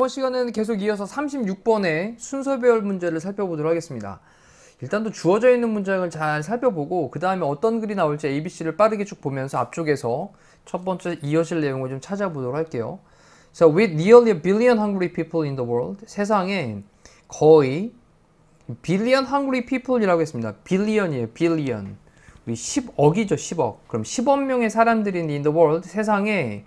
이번 시간은 계속 이어서 36번의 순서배열 문제를 살펴보도록 하겠습니다. 일단 또 주어져 있는 문장을 잘 살펴보고 그 다음에 어떤 글이 나올지 ABC를 빠르게 쭉 보면서 앞쪽에서 첫 번째 이어질 내용을 좀 찾아보도록 할게요. So with nearly a billion hungry people in the world, 세상에 거의 billion hungry people이라고 했습니다. billion이에요. billion. 우리 10억이죠. 10억. 그럼 10억 명의 사람들이 in the world, 세상에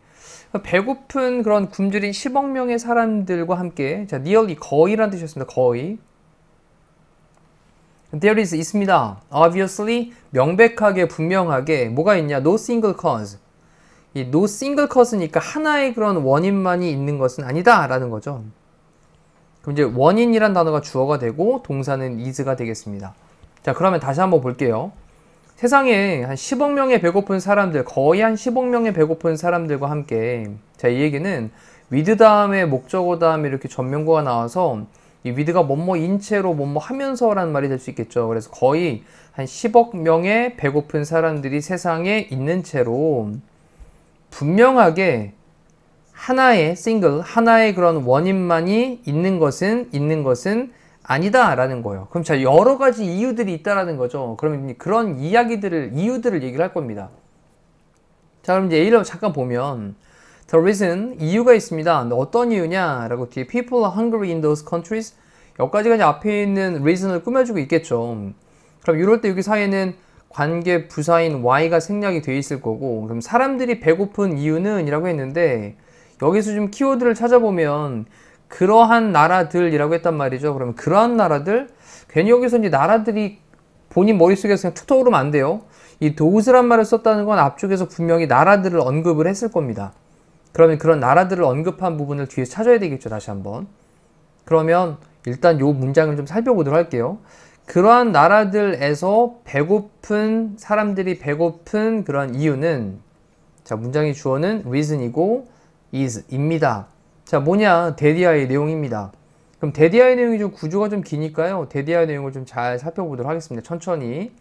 배고픈 그런 굶주린 10억 명의 사람들과 함께, 자, nearly 거의라는 뜻이었습니다. 거의. There is 있습니다. Obviously 명백하게 분명하게 뭐가 있냐? No single cause. 이 no single cause니까 하나의 그런 원인만이 있는 것은 아니다 라는 거죠. 그럼 이제 원인이란 단어가 주어가 되고 동사는 is가 되겠습니다. 자, 그러면 다시 한번 볼게요. 세상에 한 10억 명의 배고픈 사람들, 거의 한 10억 명의 배고픈 사람들과 함께, 자, 이 얘기는 with 다음에 목적어 다음에 이렇게 전면구가 나와서 이 with가 뭐뭐인 채로 뭐뭐 하면서 라는 말이 될 수 있겠죠. 그래서 거의 한 10억 명의 배고픈 사람들이 세상에 있는 채로 분명하게 하나의 single, 하나의 그런 원인만이 있는 것은 아니다 라는 거예요. 그럼 자, 여러 가지 이유들이 있다라는 거죠. 그러면 그런 이유들을 얘기를 할 겁니다. 자, 그럼 이제 A를 잠깐 보면 The reason, 이유가 있습니다. 어떤 이유냐? 라고 뒤에 People are hungry in those countries. 여기까지가 이제 앞에 있는 reason을 꾸며주고 있겠죠. 그럼 이럴 때 여기 사이에는 관계 부사인 Y가 생략이 돼 있을 거고, 그럼 사람들이 배고픈 이유는 이라고 했는데 여기서 좀 키워드를 찾아보면 그러한 나라들이라고 했단 말이죠. 그러면 그러한 나라들, 괜히 여기서 이제 나라들이 본인 머릿속에서 그냥 툭 떠오르면 안 돼요. 이 those란 말을 썼다는 건 앞쪽에서 분명히 나라들을 언급을 했을 겁니다. 그러면 그런 나라들을 언급한 부분을 뒤에 찾아야 되겠죠. 다시 한번. 그러면 일단 요 문장을 좀 살펴보도록 할게요. 그러한 나라들에서 배고픈 사람들이 배고픈 그런 이유는, 자, 문장의 주어는 reason이고 is입니다. 자, 뭐냐? 데디아의 내용입니다. 그럼 데디아의 내용이 좀 구조가 좀 기니까요. 데디아의 내용을 좀 잘 살펴보도록 하겠습니다. 천천히.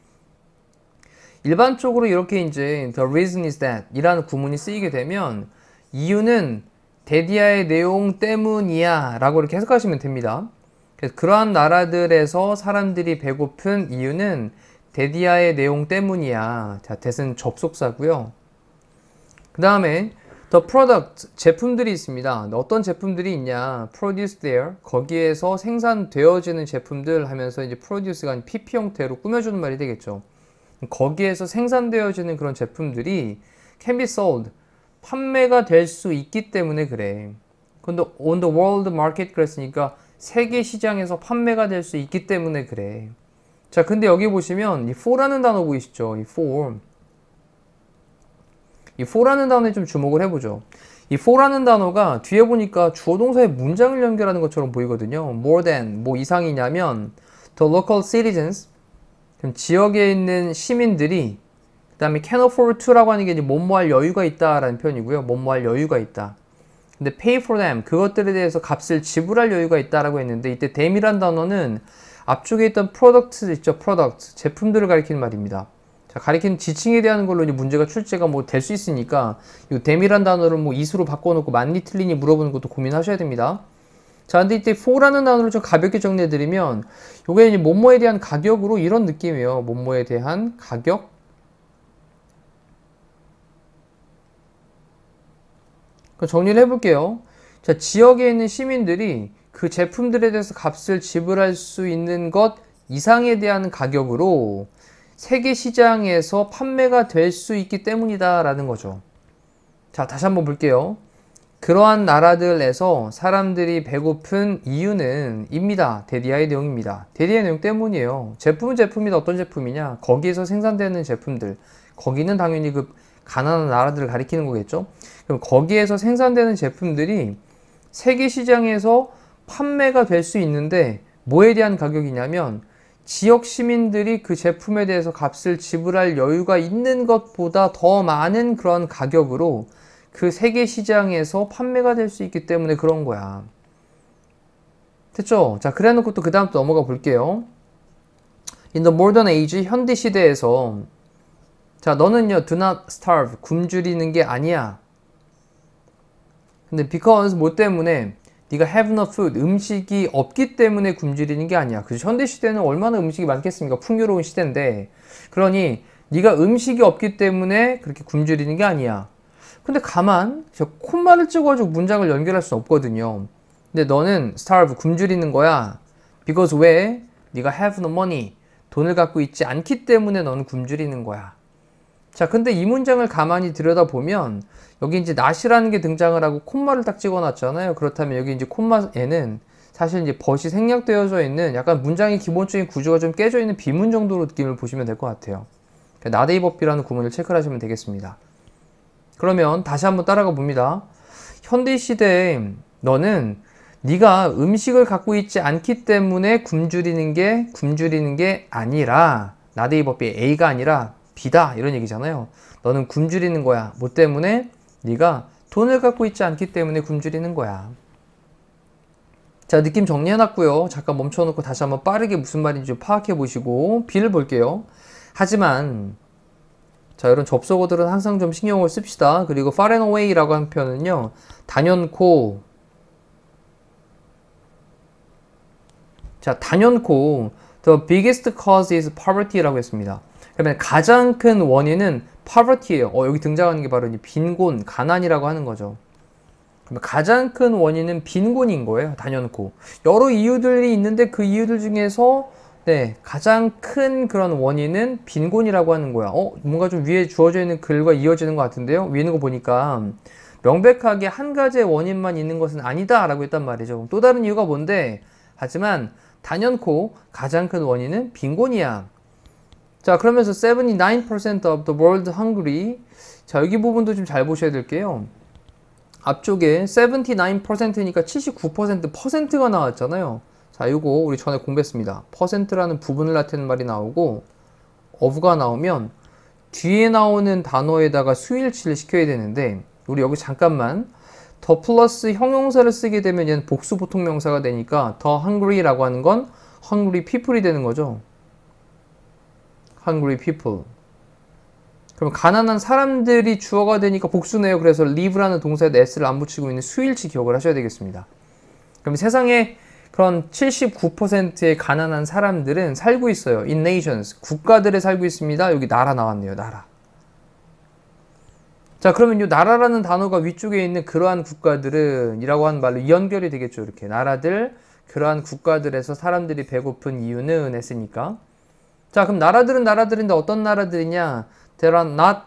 일반적으로 이렇게 이제 the reason is that 이라는 구문이 쓰이게 되면 이유는 데디아의 내용 때문이야 라고 이렇게 해석하시면 됩니다. 그래서 그러한 나라들에서 사람들이 배고픈 이유는 데디아의 내용 때문이야. 자, that은 접속사고요. 그 다음에 The product, 제품들이 있습니다. 어떤 제품들이 있냐? Produce there, 거기에서 생산되어지는 제품들 하면서 이제 produce가 PP 형태로 꾸며주는 말이 되겠죠. 거기에서 생산되어지는 그런 제품들이 can be sold, 판매가 될 수 있기 때문에 그래. 근데 on the world market 그랬으니까 세계 시장에서 판매가 될 수 있기 때문에 그래. 자, 근데 여기 보시면 이 for라는 단어 보이시죠? 이 for. 이 for라는 단어에 좀 주목을 해보죠. 이 for라는 단어가 뒤에 보니까 주어 동사의 문장을 연결하는 것처럼 보이거든요. more than, 뭐 이상이냐면 the local citizens, 그럼 지역에 있는 시민들이, 그 다음에 can afford to라고 하는 게 이제 뭐뭐할 여유가 있다라는 표현이고요. 뭐뭐할 여유가 있다. 근데 pay for them, 그것들에 대해서 값을 지불할 여유가 있다라고 했는데 이때 them이란 단어는 앞쪽에 있던 product 있죠. product, 제품들을 가리키는 말입니다. 자, 가리키는 지칭에 대한 걸로 이제 문제가 출제가 뭐 될 수 있으니까 이 them이란 단어를 뭐 is로 바꿔놓고 맞니 틀리니 물어보는 것도 고민하셔야 됩니다. 자, 근데 이때 for라는 단어를 좀 가볍게 정리해드리면 요게 이제 뭐뭐에 대한 가격으로 이런 느낌이에요. 뭐뭐에 대한 가격. 정리를 해볼게요. 자, 지역에 있는 시민들이 그 제품들에 대해서 값을 지불할 수 있는 것 이상에 대한 가격으로 세계 시장에서 판매가 될 수 있기 때문이다 라는 거죠. 자, 다시 한번 볼게요. 그러한 나라들에서 사람들이 배고픈 이유는 입니다. 데디아의 내용입니다. 데디아의 내용 때문이에요. 제품은 제품이다. 어떤 제품이냐? 거기에서 생산되는 제품들. 거기는 당연히 그 가난한 나라들을 가리키는 거겠죠. 그럼 거기에서 생산되는 제품들이 세계 시장에서 판매가 될 수 있는데 뭐에 대한 가격이냐면 지역 시민들이 그 제품에 대해서 값을 지불할 여유가 있는 것보다 더 많은 그런 가격으로 그 세계 시장에서 판매가 될 수 있기 때문에 그런 거야. 됐죠? 자, 그래 놓고 또 그 다음 또 넘어가 볼게요. In the modern age, 현대 시대에서, 자, 너는요, do not starve, 굶주리는 게 아니야. 근데 because 뭐 때문에 네가 have no food, 음식이 없기 때문에 굶주리는 게 아니야. 그 현대 시대는 얼마나 음식이 많겠습니까? 풍요로운 시대인데. 그러니 네가 음식이 없기 때문에 그렇게 굶주리는 게 아니야. 근데 가만, 저 콤마를 찍어가지고 문장을 연결할 수 없거든요. 근데 너는 starve, 굶주리는 거야. because 왜? 네가 have no money, 돈을 갖고 있지 않기 때문에 너는 굶주리는 거야. 자, 근데 이 문장을 가만히 들여다보면 여기 이제 not이라는 게 등장을 하고 콤마를 딱 찍어놨잖아요. 그렇다면 여기 이제 콤마에는 사실 이제 벗이 생략되어져 있는 약간 문장의 기본적인 구조가 좀 깨져 있는 비문 정도로 느낌을 보시면 될 것 같아요. not a verb이라는 구문을 체크를 하시면 되겠습니다. 그러면 다시 한번 따라가 봅니다. 현대 시대에 너는 네가 음식을 갖고 있지 않기 때문에 굶주리는 게 아니라 not a verb A가 아니라 B다 이런 얘기잖아요. 너는 굶주리는 거야. 뭐 때문에? 네가 돈을 갖고 있지 않기 때문에 굶주리는 거야. 자, 느낌 정리해놨고요. 잠깐 멈춰놓고 다시 한번 빠르게 무슨 말인지 좀 파악해 보시고 B를 볼게요. 하지만 자, 이런 접속어들은 항상 좀 신경을 씁시다. 그리고 far and away라고 하는 표현은요, 단연코, 자, 단연코 the biggest cause is poverty라고 했습니다. 그러면 가장 큰 원인은 poverty예요. 여기 등장하는 게 바로 빈곤, 가난이라고 하는 거죠. 그러면 가장 큰 원인은 빈곤인 거예요. 단연코. 여러 이유들이 있는데 그 이유들 중에서 네, 가장 큰 그런 원인은 빈곤이라고 하는 거야. 뭔가 좀 위에 주어져 있는 글과 이어지는 것 같은데요. 위에 있는 거 보니까 명백하게 한 가지의 원인만 있는 것은 아니다 라고 했단 말이죠. 또 다른 이유가 뭔데? 하지만 단연코 가장 큰 원인은 빈곤이야. 자, 그러면서 79% of the world hungry. 자, 여기 부분도 좀 잘 보셔야 될게요. 앞쪽에 79%니까 79%가 나왔잖아요. 자, 이거 우리 전에 공부했습니다. 퍼센트라는 부분을 나타내는 말이 나오고 of가 나오면 뒤에 나오는 단어에다가 수일치를 시켜야 되는데 우리 여기 잠깐만 더 플러스 형용사를 쓰게 되면 얘는 복수 보통명사가 되니까 더 hungry라고 하는 건 hungry people이 되는 거죠. hungry people. 그럼 가난한 사람들이 주어가 되니까 복수네요. 그래서 live라는 동사에 s를 안 붙이고 있는 수일치 기억을 하셔야 되겠습니다. 그럼 세상에 그런 79%의 가난한 사람들은 살고 있어요. in nations. 국가들에 살고 있습니다. 여기 나라 나왔네요. 나라. 자, 그러면 이 나라라는 단어가 위쪽에 있는 그러한 국가들은 이라고 하는 말로 연결이 되겠죠. 이렇게 나라들, 그러한 국가들에서 사람들이 배고픈 이유는 했으니까. 자, 그럼 나라들은 나라들인데 어떤 나라들이냐? There are not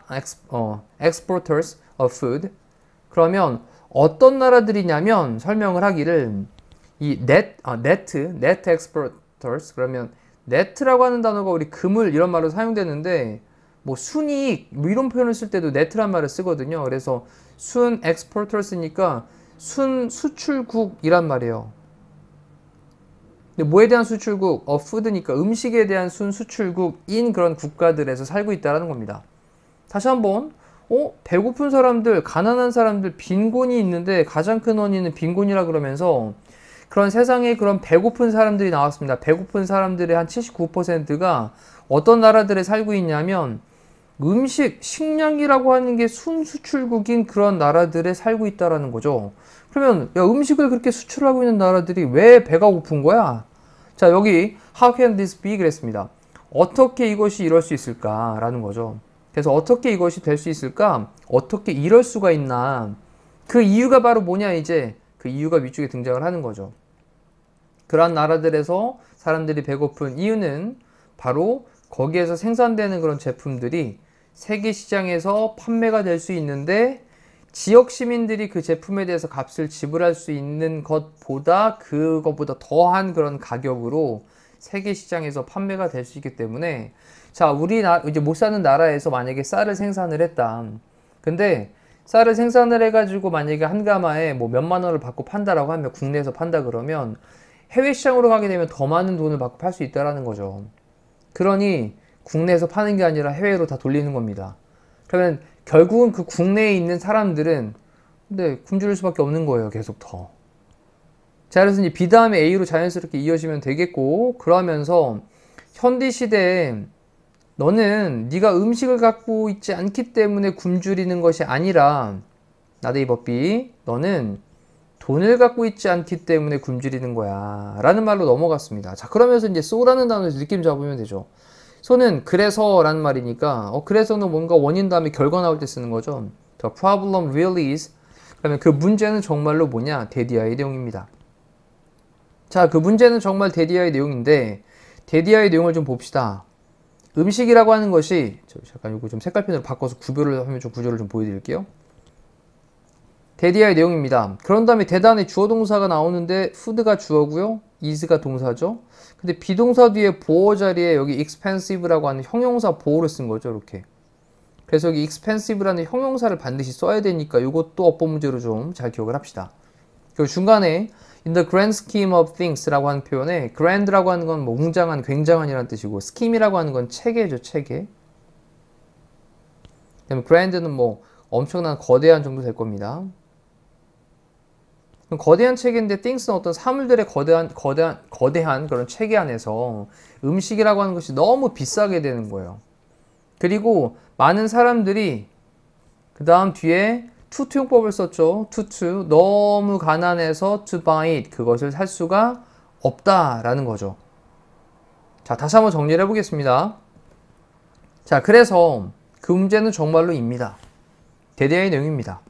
exporters of food. 그러면 어떤 나라들이냐면 설명을 하기를 이 net exporters, 그러면 net라고 하는 단어가 우리 그물 이런 말로 사용되는데 뭐 순이익 뭐 이런 표현을 쓸 때도 net란 말을 쓰거든요. 그래서 순 exporters니까 순 수출국이란 말이에요. 근데 뭐에 대한 수출국? food니까 음식에 대한 순 수출국인 그런 국가들에서 살고 있다는 겁니다. 다시 한번 배고픈 사람들, 가난한 사람들, 빈곤이 있는데 가장 큰 원인은 빈곤이라 그러면서 그런 세상에 그런 배고픈 사람들이 나왔습니다. 배고픈 사람들의 한 79%가 어떤 나라들에 살고 있냐면 식량이라고 하는 게 순수출국인 그런 나라들에 살고 있다라는 거죠. 그러면 야, 음식을 그렇게 수출하고 있는 나라들이 왜 배가 고픈 거야? 자, 여기 How can this be? 그랬습니다. 어떻게 이것이 이럴 수 있을까라는 거죠. 그래서 어떻게 이것이 될 수 있을까? 어떻게 이럴 수가 있나? 그 이유가 바로 뭐냐 이제 그 이유가 위쪽에 등장을 하는 거죠. 그러한 나라들에서 사람들이 배고픈 이유는 바로 거기에서 생산되는 그런 제품들이 세계 시장에서 판매가 될 수 있는데 지역 시민들이 그 제품에 대해서 값을 지불할 수 있는 것보다 그것보다 더한 그런 가격으로 세계 시장에서 판매가 될 수 있기 때문에 자, 이제 못 사는 나라에서 만약에 쌀을 생산을 했다. 근데 쌀을 생산을 해가지고 만약에 한 가마에 뭐 몇만 원을 받고 판다라고 하면 국내에서 판다 그러면 해외 시장으로 가게 되면 더 많은 돈을 받고 팔 수 있다라는 거죠. 그러니 국내에서 파는 게 아니라 해외로 다 돌리는 겁니다. 그러면 결국은 그 국내에 있는 사람들은 근데 굶주릴 수밖에 없는 거예요. 계속 더. 자, 그래서 이제 B 다음에 A로 자연스럽게 이어지면 되겠고 그러면서 현대 시대에 너는 네가 음식을 갖고 있지 않기 때문에 굶주리는 것이 아니라 not a verb B 너는 돈을 갖고 있지 않기 때문에 굶주리는 거야 라는 말로 넘어갔습니다. 자, 그러면서 이제 so라는 단어에서 느낌 잡으면 되죠. so는 그래서 라는 말이니까 그래서는 뭔가 원인 다음에 결과 나올 때 쓰는 거죠. The problem really is, 그러면 그 문제는 정말로 뭐냐? 데디아의 내용입니다. 자, 그 문제는 정말 데디아의 내용인데 데디아의 내용을 좀 봅시다. 음식이라고 하는 것이, 잠깐 이거 좀 색깔펜으로 바꿔서 구별을 하면 좀 구조를 좀 보여드릴게요. 데디아의 내용입니다. 그런 다음에 대단에 주어 동사가 나오는데 food가 주어고요, is가 동사죠. 근데 비동사 뒤에 보어 자리에 여기 expensive라고 하는 형용사 보어를 쓴 거죠, 이렇게. 그래서 여기 expensive라는 형용사를 반드시 써야 되니까 이것도 어법 문제로 좀 잘 기억을 합시다. 그리고 중간에 in the grand scheme of things 라고 하는 표현에 grand라고 하는 건 뭐 웅장한, 굉장한이라는 뜻이고 scheme이라고 하는 건 체계죠, 체계. 그다음에 grand는 뭐 엄청난 거대한 정도 될 겁니다. 그럼 거대한 체계인데 things는 어떤 사물들의 거대한 그런 체계 안에서 음식이라고 하는 것이 너무 비싸게 되는 거예요. 그리고 많은 사람들이 그 다음 뒤에 투투용법을 썼죠. 투투, 너무 가난해서 to buy it, 그것을 살 수가 없다라는 거죠. 자, 다시 한번 정리를 해보겠습니다. 자, 그래서 그 문제는 정말로입니다. 데디아의 내용입니다.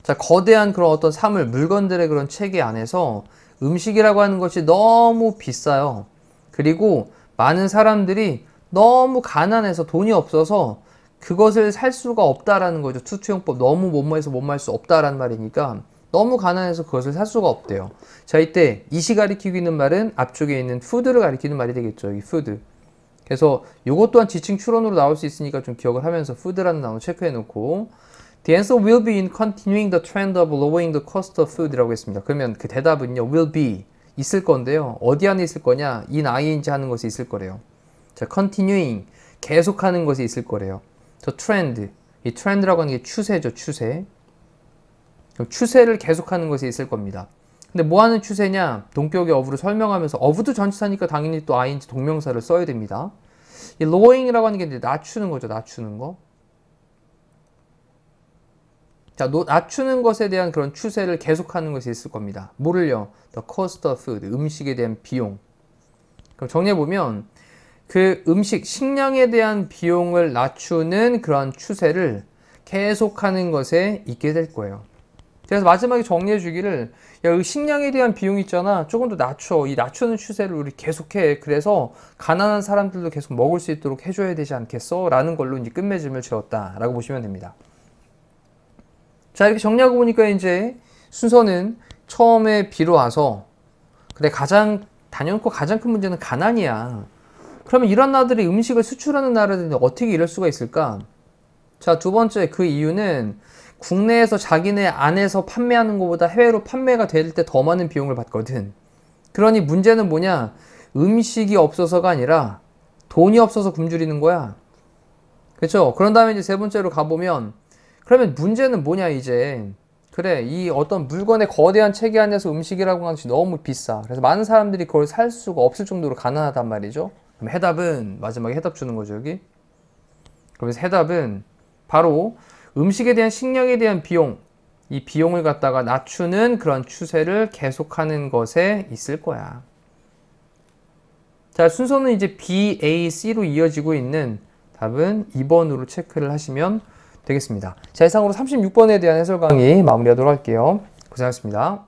자, 거대한 그런 어떤 사물, 물건들의 그런 체계 안에서 음식이라고 하는 것이 너무 비싸요. 그리고 많은 사람들이 너무 가난해서 돈이 없어서 그것을 살 수가 없다라는 거죠. 투투용법, 너무 뭐뭐해서 뭐뭐할 수 없다라는 말이니까 너무 가난해서 그것을 살 수가 없대요. 자, 이때 이시 가리키고 있는 말은 앞쪽에 있는 food를 가리키는 말이 되겠죠. 여기 food. 그래서 이것 또한 지칭 추론으로 나올 수 있으니까 좀 기억을 하면서 food라는 단어 체크해 놓고 The answer will be in continuing the trend of lowering the cost of food이라고 했습니다. 그러면 그 대답은요, will be, 있을 건데요. 어디 안에 있을 거냐? in ing 하는 것이 있을 거래요. 자, continuing, 계속하는 것이 있을 거래요. 저 trend, 이 trend라고 하는 게 추세죠, 추세. 추세를 계속하는 것이 있을 겁니다. 근데 뭐 하는 추세냐? 동격의 어부를 설명하면서, 어부도 전치사니까 당연히 또 ing 동명사를 써야 됩니다. 이 lowering이라고 하는 게 이제 낮추는 거죠, 낮추는 거. 자, 낮추는 것에 대한 그런 추세를 계속하는 것이 있을 겁니다. 뭐를요? The cost of food, 음식에 대한 비용. 그럼 정리해보면 그 음식, 식량에 대한 비용을 낮추는 그런 추세를 계속하는 것에 있게 될 거예요. 그래서 마지막에 정리해주기를, 야, 이 식량에 대한 비용 있잖아, 조금 더 낮춰. 이 낮추는 추세를 우리 계속해. 그래서 가난한 사람들도 계속 먹을 수 있도록 해줘야 되지 않겠어? 라는 걸로 이제 끝맺음을 지었다라고 보시면 됩니다. 자, 이렇게 정리하고 보니까 이제 순서는 처음에 B로 와서, 그래, 단연코 가장 큰 문제는 가난이야. 그러면 이런 나라들이 음식을 수출하는 나라들이 어떻게 이럴 수가 있을까? 자, 두 번째, 그 이유는 국내에서 자기네 안에서 판매하는 것보다 해외로 판매가 될 때 더 많은 비용을 받거든. 그러니 문제는 뭐냐? 음식이 없어서가 아니라 돈이 없어서 굶주리는 거야. 그렇죠? 그런 다음에 이제 세 번째로 가보면, 그러면 문제는 뭐냐 이제. 그래, 이 어떤 물건의 거대한 체계 안에서 음식이라고 하는 것이 너무 비싸. 그래서 많은 사람들이 그걸 살 수가 없을 정도로 가난하단 말이죠. 그럼 해답은, 마지막에 해답 주는 거죠, 여기. 그래서 해답은 바로 음식에 대한, 식량에 대한 비용, 이 비용을 갖다가 낮추는 그런 추세를 계속하는 것에 있을 거야. 자, 순서는 이제 B, A, C로 이어지고 있는 답은 2번으로 체크를 하시면 되겠습니다. 자, 이상으로 36번에 대한 해설 강의 마무리하도록 할게요. 고생하셨습니다.